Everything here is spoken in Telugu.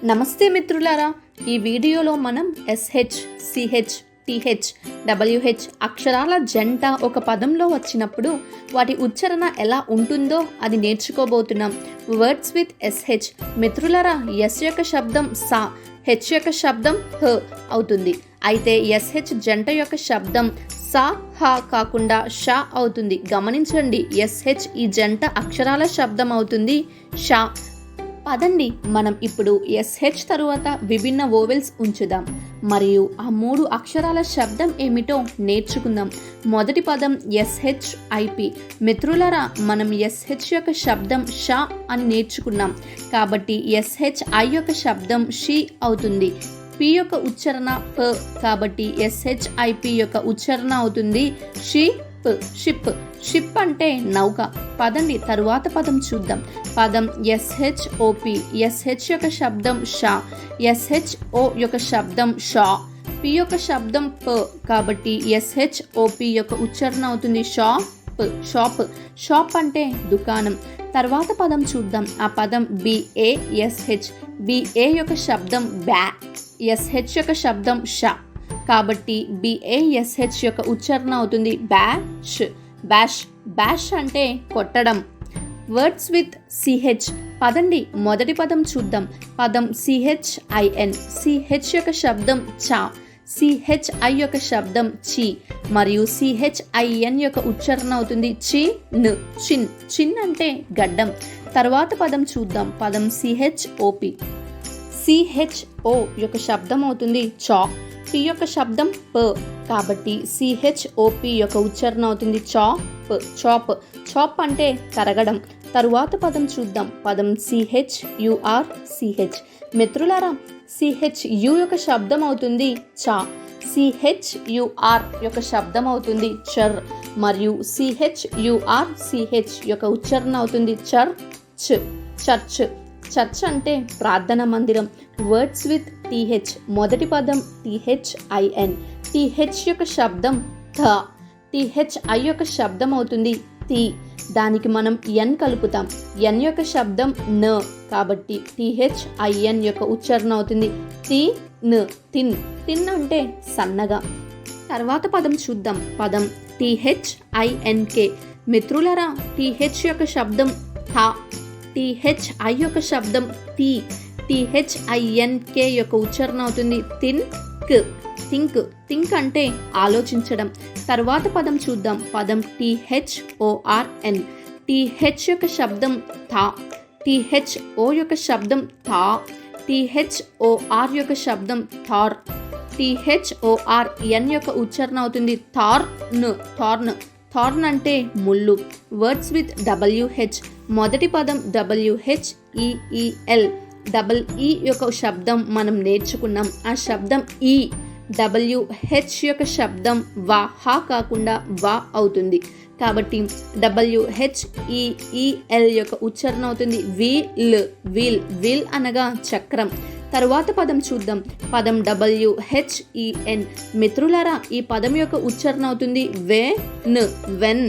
నమస్తే మిత్రులారా, ఈ వీడియోలో మనం SH, CH, TH, WH అక్షరాల జంట ఒక పదంలో వచ్చినప్పుడు వాటి ఉచ్చారణ ఎలా ఉంటుందో అది నేర్చుకోబోతున్నాం. Words with SH. మిత్రులారా, S యొక్క శబ్దం సా, H యొక్క శబ్దం హ అవుతుంది. అయితే SH జంట యొక్క శబ్దం సా హ కాకుండా షా అవుతుంది. గమనించండి, SH ఈ జంట అక్షరాల శబ్దం అవుతుంది షా. పదండి మనం ఇప్పుడు SH తరువాత విభిన్న వోవెల్స్ ఉంచుదాం మరియు ఆ 3 అక్షరాల శబ్దం ఏమిటో నేర్చుకుందాం. మొదటి పదం SHIP. మిత్రులారా, మనం SH యొక్క శబ్దం షా అని నేర్చుకున్నాం కాబట్టి SHI యొక్క శబ్దం షీ అవుతుంది. P యొక్క ఉచ్చారణ ప కాబట్టి SHIP యొక్క ఉచ్చారణ అవుతుంది షిప్. షిప్ అంటే నౌక. పదండి తరువాత పదం చూద్దాం. పదం SHOP. SH యొక్క శబ్దం షా, SHO యొక్క శబ్దం షా, P యొక్క శబ్దం ప కాబట్టి SHOP యొక్క ఉచ్చారణ అవుతుంది షాప్. షాప్ అంటే దుకాణం. తర్వాత పదం చూద్దాం. ఆ పదం BASH. BA యొక్క శబ్దం బ్యా, SH యొక్క శబ్దం షా కాబట్టి BASH యొక్క ఉచ్చారణ అవుతుంది బ్యాష్ అంటే కొట్టడం. Words with CH. పదండి మొదటి పదం చూద్దాం. పదం CHIN. CH యొక్క శబ్దం చా, CHI యొక్క శబ్దం చి మరియు CHIN యొక్క ఉచ్చారణ అవుతుంది చిన్ అంటే గడ్డం. తర్వాత పదం చూద్దాం. పదం CHOP. CHO యొక్క శబ్దం అవుతుంది చాక్, P యొక్క శబ్దం ప కాబట్టి CHOP యొక్క ఉచ్చారణ అవుతుంది చాప్ అంటే తరగడం. తరువాత పదం చూద్దాం. పదం CHUR. మిత్రులారా, CHU యొక్క శబ్దం అవుతుంది చా, CHUR యొక్క శబ్దం అవుతుంది చర్ మరియు CHURCH యొక్క ఉచ్చారణ అవుతుంది చర్చ్ అంటే ప్రార్థన మందిరం. Words with TH. మొదటి పదం THIN. TH యొక్క శబ్దం థ, THI యొక్క శబ్దం అవుతుంది తి. దానికి మనం N కలుపుతాం. N యొక్క శబ్దం న కాబట్టి THIN యొక్క ఉచ్చారణ అవుతుంది తిన్ అంటే సన్నగా. తర్వాత పదం చూద్దాం. పదం THINK. మిత్రులారా, TH యొక్క శబ్దం థ, THI యొక్క శబ్దం తి, THINK యొక్క ఉచ్చారణ అవుతుంది థింక్ అంటే ఆలోచించడం. తర్వాత పదం చూద్దాం. పదం THORN. TH యొక్క శబ్దం థా, THO యొక్క శబ్దం థా, THOR యొక్క శబ్దం థార్, THORN యొక్క ఉచ్చారణ అవుతుంది థార్న్ అంటే ముళ్ళు. Words with WH. మొదటి పదం WHEEL. E యొక్క శబ్దం మనం నేర్చుకున్నాం. ఆ శబ్దం ఈ. WH యొక్క శబ్దం వా, హా కాకుండా వా అవుతుంది కాబట్టి WHEEL యొక్క ఉచ్చారణ అవుతుంది వీల్ అనగా చక్రం. తరువాత పదం చూద్దాం. పదం WHEN. మిత్రులారా, ఈ పదం యొక్క ఉచ్చారణ అవుతుంది వెన్.